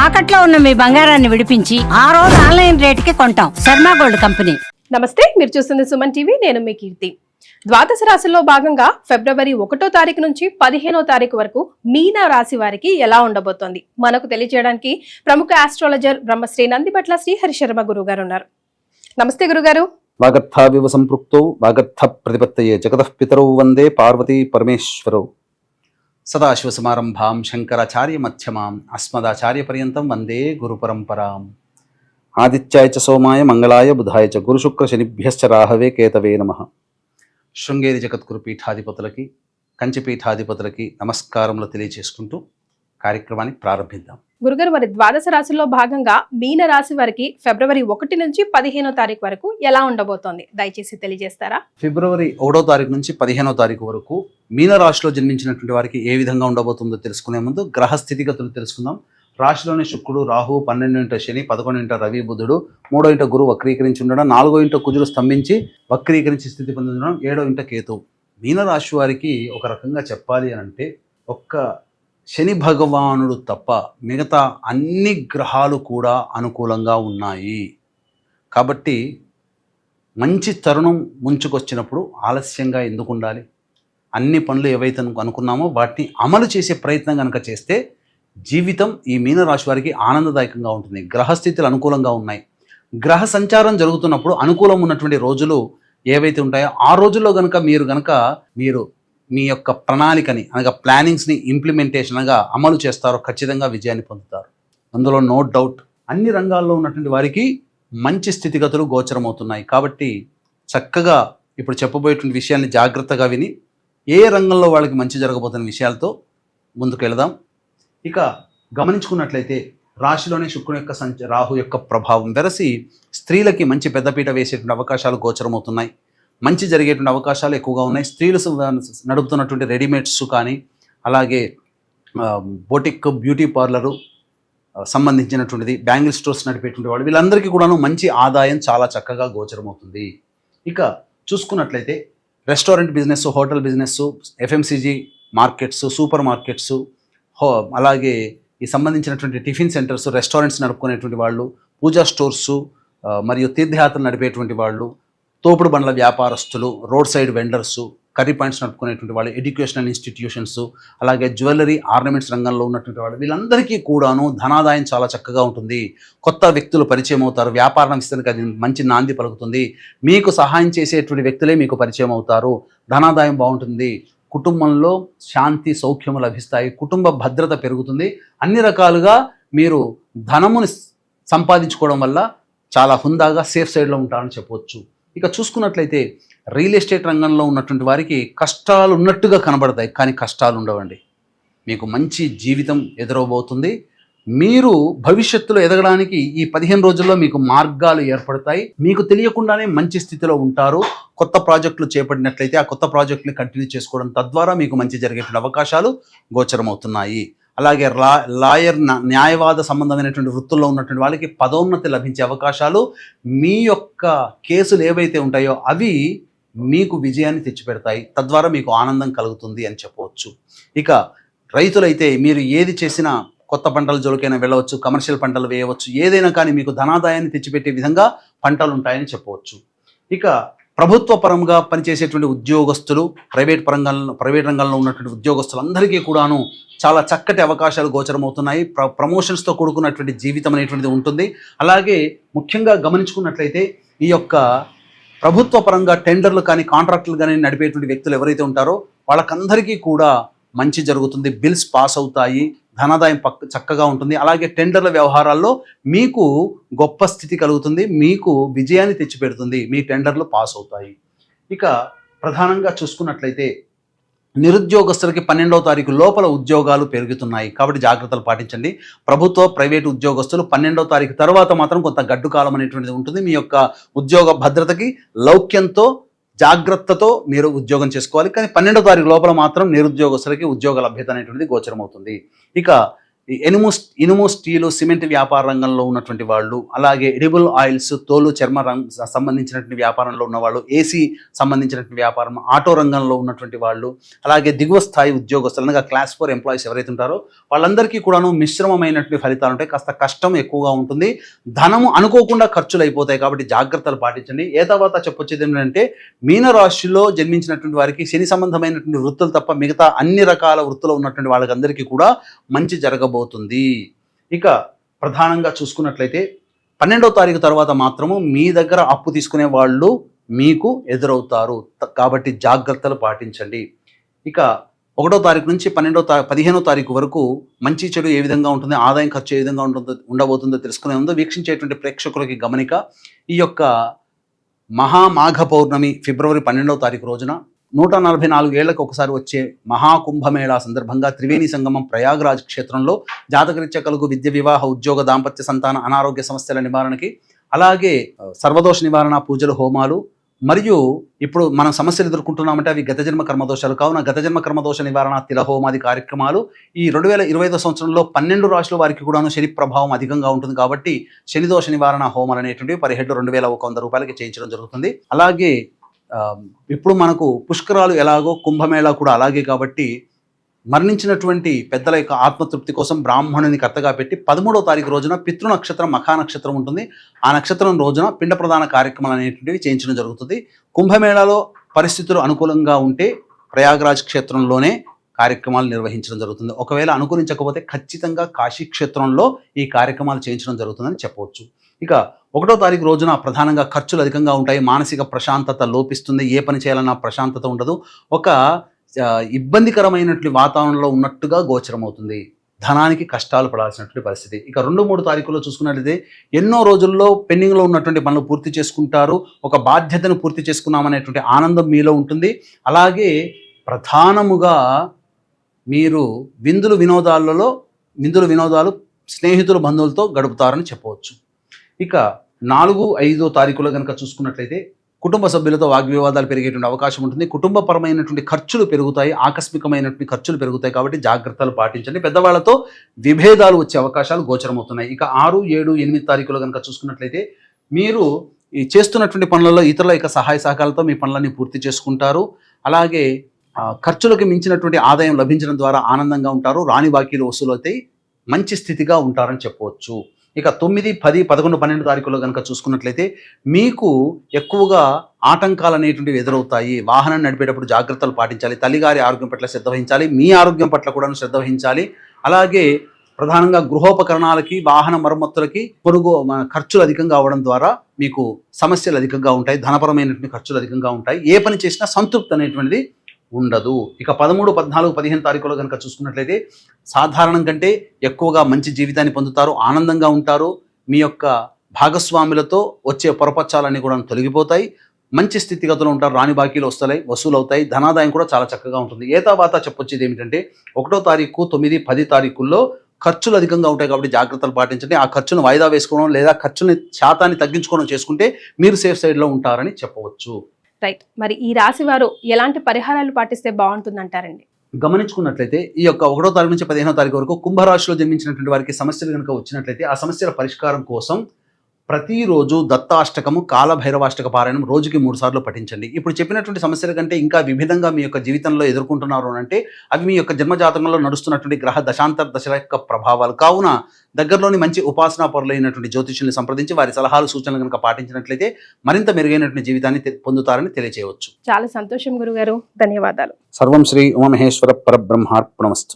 తాకట్లో ఉన్న మీ బంగారాన్ని విడిపించి ఆ రోజు ఆన్లైన్ రేటుకి కొంటాం. Sharma gold company. నమస్తే, మీరు చూస్తుంది సుమన్ టీవీ. నేను మీ కీర్తి. ద్వాదశ రాశుల్లో భాగంగా ఫిబ్రవరి 1వ తారీఖు నుంచి 15వ తారీఖు వరకు మీన రాశి వారికి ఎలా ఉండబోతోంది మనకు తెలియజేయడానికి ప్రముఖ ఆస్ట్రాలజర్ బ్రహ్మశ్రీ నందిపట్ల శ్రీహరి శర్మ గురువు గారు ఉన్నారు. నమస్తే గురుగారు. వాగర్థావివ సంపృక్తౌ వాగర్థ ప్రతిపత్తయే జగతః పితరౌ వందే పార్వతీ పరమేశ్వరౌ. సదాశివసమారంభాం శంకరాచార్య మధ్యమాం అస్మదాచార్య పర్యంతం వందే గురు పరంపరాం. ఆదిత్యాయ చ సోమాయ మంగళాయ బుధాయ చ గురు శుక్ర శనిభ్యశ్చ రాహవే కేతవే నమః. శృంగేరి జగద్గురు పీఠాధిపతులకి కంచి పీఠాధిపతులకి నమస్కారములు తెలియజేసుకుంటూ కార్యక్రమాన్ని ప్రారంభిద్దాం. గురుగారు, మరి ద్వాదశ రాశుల్లో భాగంగా మీన రాశి వారికి ఫిబ్రవరి 1 నుంచి 15వ తారీఖు వరకు ఎలా ఉండబోతోంది దయచేసి తెలియజేస్తారా? ఫిబ్రవరి 1వ తారీఖు నుంచి 15వ తారీఖు వరకు మీనరాశిలో జన్మించినటువంటి వారికి ఏ విధంగా ఉండబోతుందో తెలుసుకునే ముందు గ్రహ స్థితిగతులు తెలుసుకుందాం. రాశిలోని శుక్రుడు, రాహు, 12వ శని, 11వ రవి బుధుడు, 3వ గురు వక్రీకరించి ఉండడం, 4వ కుజుడు స్తంభించి వక్రీకరించి స్థితి పొంది ఉండడం, 7వ కేతు. మీనరాశి వారికి ఒక రకంగా చెప్పాలి అని అంటే ఒక్క శని భగవానుడు తప్ప మిగతా అన్ని గ్రహాలు కూడా అనుకూలంగా ఉన్నాయి. కాబట్టి మంచి తరుణం ముంచుకొచ్చినప్పుడు ఆలస్యంగా ఎందుకు ఉండాలి? అన్ని పనులు ఏవైతే అనుకున్నామో వాటిని అమలు చేసే ప్రయత్నం కనుక చేస్తే జీవితం ఈ మీనరాశి వారికి ఆనందదాయకంగా ఉంటుంది. గ్రహస్థితులు అనుకూలంగా ఉన్నాయి. గ్రహ సంచారం జరుగుతున్నప్పుడు అనుకూలం ఉన్నటువంటి రోజులు ఏవైతే ఉంటాయో ఆ రోజుల్లో కనుక మీరు మీ యొక్క ప్రణాళికని అనగా ప్లానింగ్స్ని ఇంప్లిమెంటేషన్గా అమలు చేస్తారో ఖచ్చితంగా విజయాన్ని పొందుతారు. అందులో నో డౌట్. అన్ని రంగాల్లో ఉన్నటువంటి వారికి మంచి స్థితిగతులు గోచరమవుతున్నాయి. కాబట్టి చక్కగా ఇప్పుడు చెప్పబోయేటువంటి విషయాన్ని జాగ్రత్తగా విని ఏ రంగంలో వాళ్ళకి మంచి జరగబోతున్న విషయాలతో ముందుకు వెళదాం. ఇక గమనించుకున్నట్లయితే రాశిలోనే శుక్రుని యొక్క రాహు యొక్క ప్రభావం వెరసి స్త్రీలకి మంచి పెద్దపీట వేసేటువంటి అవకాశాలు గోచరమవుతున్నాయి. మంచి జరిగేటువంటి అవకాశాలు ఎక్కువగా ఉన్నాయి. స్త్రీలు నడుపుతున్నటువంటి రెడీమేడ్స్ కానీ అలాగే బొటిక్, బ్యూటీ పార్లరు సంబంధించినటువంటిది, బ్యాంగిల్ స్టోర్స్ నడిపేటువంటి వాళ్ళు వీళ్ళందరికీ కూడాను మంచి ఆదాయం చాలా చక్కగా గోచరమవుతుంది. ఇక చూసుకున్నట్లయితే restaurant business, hotel business, FMCG markets, super markets, అలాగే ఈ సంబంధించినటువంటి టిఫిన్ సెంటర్స్, రెస్టారెంట్స్ నడుపుకునేటువంటి వాళ్ళు, పూజా స్టోర్సు మరియు తీర్థయాత్రలు నడిపేటువంటి వాళ్ళు, తోపుడు బండ్ల వ్యాపారస్తులు, road side vendors, curry points నడుపుకునేటువంటి వాళ్ళు, ఎడ్యుకేషనల్ ఇన్స్టిట్యూషన్స్, అలాగే జ్యువెలరీ, ఆర్నమెంట్స్ రంగంలో ఉన్నటువంటి వాళ్ళు వీళ్ళందరికీ కూడాను ధనాదాయం చాలా చక్కగా ఉంటుంది. కొత్త వ్యక్తులు పరిచయం అవుతారు. వ్యాపారం విస్తరణకి అది మంచి నాంది పలుకుతుంది. మీకు సహాయం చేసేటువంటి వ్యక్తులే మీకు పరిచయం అవుతారు. ధనాదాయం బాగుంటుంది. కుటుంబంలో శాంతి, సౌఖ్యము లభిస్తాయి. కుటుంబ భద్రత పెరుగుతుంది. అన్ని రకాలుగా మీరు ధనముని సంపాదించుకోవడం వల్ల చాలా హుందాగా సేఫ్ సైడ్లో ఉంటారని చెప్పవచ్చు. ఇక చూసుకున్నట్లయితే రియల్ ఎస్టేట్ రంగంలో ఉన్నటువంటి వారికి కష్టాలు ఉన్నట్టుగా కనబడతాయి, కానీ కష్టాలు ఉండవండి. మీకు మంచి జీవితం ఎదురవబోతుంది. మీరు భవిష్యత్తులో ఎదగడానికి ఈ 15 రోజుల్లో మీకు మార్గాలు ఏర్పడతాయి. మీకు తెలియకుండానే మంచి స్థితిలో ఉంటారు. కొత్త ప్రాజెక్టులు చేపట్టినట్లయితే ఆ కొత్త ప్రాజెక్టుని కంటిన్యూ చేసుకోవడం తద్వారా మీకు మంచి జరిగేటువంటి అవకాశాలు గోచరమవుతున్నాయి. అలాగే లాయర్, న్యాయవాద సంబంధమైనటువంటి వృత్తుల్లో ఉన్నటువంటి వాళ్ళకి పదోన్నతి లభించే అవకాశాలు, మీ యొక్క కేసులు ఏవైతే ఉంటాయో అవి మీకు విజయాన్ని తెచ్చిపెడతాయి. తద్వారా మీకు ఆనందం కలుగుతుంది అని చెప్పవచ్చు. ఇక రైతులైతే మీరు ఏది చేసినా కొత్త పంటల జోలికైనా వెళ్ళవచ్చు, కమర్షియల్ పంటలు వేయవచ్చు, ఏదైనా కానీ మీకు ధనాదాయాన్ని తెచ్చిపెట్టే విధంగా పంటలు ఉంటాయని చెప్పవచ్చు. ఇక ప్రభుత్వ పరంగా పనిచేసేటువంటి ఉద్యోగస్తులు, ప్రైవేట్ రంగంలో ఉన్నటువంటి ఉద్యోగస్తులందరికీ కూడాను చాలా చక్కటి అవకాశాలు గోచరమవుతున్నాయి. ప్రమోషన్స్తో కూడుకున్నటువంటి జీవితం అనేటువంటిది ఉంటుంది. అలాగే ముఖ్యంగా గమనించుకున్నట్లయితే ఈ యొక్క ప్రభుత్వ పరంగా టెండర్లు కానీ కాంట్రాక్టులు కానీ నడిపేటువంటి వ్యక్తులు ఎవరైతే ఉంటారో వాళ్ళకందరికీ కూడా మంచి జరుగుతుంది. బిల్స్ పాస్ అవుతాయి. ధనాదాయం చక్కగా ఉంటుంది. అలాగే టెండర్ల వ్యవహారాల్లో మీకు గొప్ప స్థితి కలుగుతుంది. మీకు విజయాన్ని తెచ్చిపెడుతుంది. మీ టెండర్లు పాస్ అవుతాయి. ఇక ప్రధానంగా చూసుకున్నట్లయితే నిరుద్యోగస్తులకి 12వ తారీఖు లోపల ఉద్యోగాలు పెరుగుతున్నాయి. కాబట్టి జాగ్రత్తలు పాటించండి. ప్రభుత్వ, ప్రైవేటు ఉద్యోగస్తులు 12వ తారీఖు తర్వాత మాత్రం కొంత గడ్డు కాలం అనేటువంటిది ఉంటుంది. మీ యొక్క ఉద్యోగ భద్రతకి లౌక్యంతో జాగ్రత్తతో మీరు ఉద్యోగం చేసుకోవాలి. కానీ 12వ తారీఖు లోపల మాత్రం నిరుద్యోగస్తులకి ఉద్యోగ లభ్యత అనేటువంటిది గోచరమవుతుంది. ఇక ఈ ఇనుము స్టీలు సిమెంట్ వ్యాపార రంగంలో ఉన్నటువంటి వాళ్ళు, అలాగే ఎడిబుల్ ఆయిల్స్ తోలు చర్మ సంబంధించినటువంటి వ్యాపారంలో ఉన్నవాళ్ళు, ఏసీ సంబంధించినటువంటి వ్యాపారం, ఆటో రంగంలో ఉన్నటువంటి వాళ్ళు, అలాగే దిగువ స్థాయి ఉద్యోగస్తులు అనగా క్లాస్ 4 ఎంప్లాయీస్ ఎవరైతే ఉంటారో వాళ్ళందరికీ కూడాను మిశ్రమమైనటువంటి ఫలితాలు ఉంటాయి. కాస్త కష్టం ఎక్కువగా ఉంటుంది, ధనము అనుకోకుండా ఖర్చులు అయిపోతాయి. కాబట్టి జాగ్రత్తలు పాటించండి. ఏ తర్వాత చెప్పొచ్చేది ఏంటంటే మీనరాశిలో జన్మించినటువంటి వారికి శని సంబంధమైనటువంటి వృత్తులు తప్ప మిగతా అన్ని రకాల వృత్తులు ఉన్నటువంటి వాళ్ళకందరికీ కూడా మంచి జరగబోతుంది. ఇక ప్రధానంగా చూసుకున్నట్లయితే 12వ తారీఖు తర్వాత మాత్రము మీ దగ్గర అప్పు తీసుకునే వాళ్ళు మీకు ఎదురవుతారు. కాబట్టి జాగ్రత్తలు పాటించండి. ఇక 1వ తారీఖు నుంచి 15వ తారీఖు వరకు మంచి చెడు ఏ విధంగా ఉంటుంది, ఆదాయం ఖర్చు ఏ విధంగా ఉండబోతుందో తెలుసుకునే ముందు వీక్షించేటువంటి ప్రేక్షకులకి గమనిక, ఈ యొక్క మహామాఘ పౌర్ణమి ఫిబ్రవరి 12వ తారీఖు రోజున 144 ఏళ్లకు ఒకసారి వచ్చే మహాకుంభమేళా సందర్భంగా త్రివేణి సంగమం ప్రయాగ్రాజ్ క్షేత్రంలో జాతకరీత్యా కలుగు విద్య, వివాహ, ఉద్యోగ, దాంపత్య, సంతాన, అనారోగ్య సమస్యల నివారణకి, అలాగే సర్వదోష నివారణ పూజలు, హోమాలు, మరియు ఇప్పుడు మనం సమస్యలు ఎదుర్కొంటున్నామంటే అవి గత జన్మ కర్మదోషాలు కావున గత జన్మ కర్మదోష నివారణ తిలహోమాది కార్యక్రమాలు ఈ 2025 సంవత్సరంలో 12 రాశుల వారికి కూడాను శని ప్రభావం అధికంగా ఉంటుంది. కాబట్టి శని దోష నివారణ హోమాలు అనేటువంటివి పర్ హెడ్ 2100 రూపాయలకి చేయించడం జరుగుతుంది. అలాగే ఇప్పుడు మనకు పుష్కరాలు ఎలాగో కుంభమేళా కూడా అలాగే. కాబట్టి మరణించినటువంటి పెద్దల యొక్క ఆత్మతృప్తి కోసం బ్రాహ్మణుని కర్తగా పెట్టి 13వ తారీఖు రోజున పితృ నక్షత్రం మఖా నక్షత్రం ఉంటుంది. ఆ నక్షత్రం రోజున పిండ ప్రధాన కార్యక్రమాలు అనేటువంటివి చేయించడం జరుగుతుంది. కుంభమేళాలో పరిస్థితులు అనుకూలంగా ఉంటే ప్రయాగ్రాజ్ క్షేత్రంలోనే కార్యక్రమాలు నిర్వహించడం జరుగుతుంది. ఒకవేళ అనుకూలించకపోతే ఖచ్చితంగా కాశీ క్షేత్రంలో ఈ కార్యక్రమాలు చేయించడం జరుగుతుందని చెప్పవచ్చు. ఇక 1వ తారీఖు రోజున ప్రధానంగా ఖర్చులు అధికంగా ఉంటాయి. మానసిక ప్రశాంతత లోపిస్తుంది. ఏ పని చేయాలన్నా ప్రశాంతత ఉండదు. ఒక ఇబ్బందికరమైనటువంటి వాతావరణంలో ఉన్నట్టుగా గోచరమవుతుంది. ధనానికి కష్టాలు పడాల్సినటువంటి పరిస్థితి. ఇక 2-3 తారీఖుల్లో చూసుకున్నట్లయితే ఎన్నో రోజుల్లో పెండింగ్లో ఉన్నటువంటి పనులు పూర్తి చేసుకుంటారు. ఒక బాధ్యతను పూర్తి చేసుకున్నామనేటువంటి ఆనందం మీలో ఉంటుంది. అలాగే ప్రధానముగా మీరు విందులు వినోదాలు స్నేహితులు, బంధువులతో గడుపుతారని చెప్పవచ్చు. ఇక 4-5 తారీఖులో కనుక చూసుకున్నట్లయితే కుటుంబ సభ్యులతో వాగ్వివాదాలు పెరిగేటువంటి అవకాశం ఉంటుంది. కుటుంబపరమైనటువంటి ఖర్చులు పెరుగుతాయి, ఆకస్మికమైనటువంటి ఖర్చులు పెరుగుతాయి. కాబట్టి జాగ్రత్తలు పాటించండి. పెద్దవాళ్లతో విభేదాలు వచ్చే అవకాశాలు గోచరమవుతున్నాయి. ఇక 6, 7, 8 తారీఖులో కనుక చూసుకున్నట్లయితే మీరు ఈ చేస్తున్నటువంటి పనులలో ఇతరుల యొక్క సహాయ సహకారాలతో మీ పనులన్నీ పూర్తి చేసుకుంటారు. అలాగే ఖర్చులకు మించినటువంటి ఆదాయం లభించడం ద్వారా ఆనందంగా ఉంటారు. రాని బాకీలు వసూలు అవుతాయి. మంచి స్థితిగా ఉంటారని చెప్పవచ్చు. ఇక 9, 10, 11, 12 తారీఖుల్లో కనుక చూసుకున్నట్లయితే మీకు ఎక్కువగా ఆటంకాలు అనేటువంటివి ఎదురవుతాయి. వాహనం నడిపేటప్పుడు జాగ్రత్తలు పాటించాలి. తల్లిగారి ఆరోగ్యం పట్ల శ్రద్ధ వహించాలి. మీ ఆరోగ్యం పట్ల కూడా శ్రద్ధ వహించాలి. అలాగే ప్రధానంగా గృహోపకరణాలకి, వాహన మరమ్మతులకి ఖర్చులు అధికంగా అవడం ద్వారా మీకు సమస్యలు అధికంగా ఉంటాయి. ధనపరమైనటువంటి ఖర్చులు అధికంగా ఉంటాయి. ఏ పని చేసినా సంతృప్తి అనేటువంటిది ఉండదు. ఇక 13, 14, 15 తారీఖులో కనుక చూసుకున్నట్లయితే సాధారణం కంటే ఎక్కువగా మంచి జీవితాన్ని పొందుతారు. ఆనందంగా ఉంటారు. మీ యొక్క భాగస్వాములతో వచ్చే పొరపచ్చాలన్నీ కూడా తొలగిపోతాయి. మంచి స్థితిగతులు ఉంటారు. రాని బాకీలు వసూలు అవుతాయి. ధనాదాయం కూడా చాలా చక్కగా ఉంటుంది. ఏ తర్వాత చెప్పొచ్చేది ఏమిటంటే 1వ తారీఖు, 9, 10 తారీఖుల్లో ఖర్చులు అధికంగా ఉంటాయి. కాబట్టి జాగ్రత్తలు పాటించండి. ఆ ఖర్చును వాయిదా వేసుకోవడం లేదా ఖర్చుని శాతాన్ని తగ్గించుకోవడం చేసుకుంటే మీరు సేఫ్ సైడ్లో ఉంటారని చెప్పవచ్చు. రైట్. మరి ఈ రాశి వారు ఎలాంటి పరిహారాలు పాటిస్తే బాగుంటుంది అంటారండి? గమనించుకున్నట్లయితే ఈ యొక్క 1వ తారీఖు నుంచి 15వ తారీఖు వరకు కుంభరాశిలో జన్మించినటువంటి వారికి సమస్యలు కనుక వచ్చినట్లయితే ఆ సమస్యల పరిష్కారం కోసం ప్రతిరోజు దత్తాష్టకము, కాలభైరవాష్టక పారాయణం రోజుకి 3 సార్లు పఠించండి. ఇప్పుడు చెప్పినటువంటి సమస్యల కంటే ఇంకా వివిధంగా మీ యొక్క జీవితంలో ఎదుర్కొంటున్నారు అంటే అవి మీ యొక్క జన్మజాతకంలో నడుస్తున్నటువంటి గ్రహ దశాంతర దశల యొక్క ప్రభావాలు. కావున దగ్గరలోని మంచి ఉపాసనా పరులైనటువంటి జ్యోతిష్యుల్ని సంప్రదించి వారి సలహాలు, సూచనలు కనుక పాటించినట్లయితే మరింత మెరుగైనటువంటి జీవితాన్ని పొందుతారని తెలియజేయవచ్చు. చాలా సంతోషం గురుగారు. ధన్యవాదాలు. సర్వం శ్రీ ఉమామహేశ్వర పరబ్రహ్మార్పణమస్తు.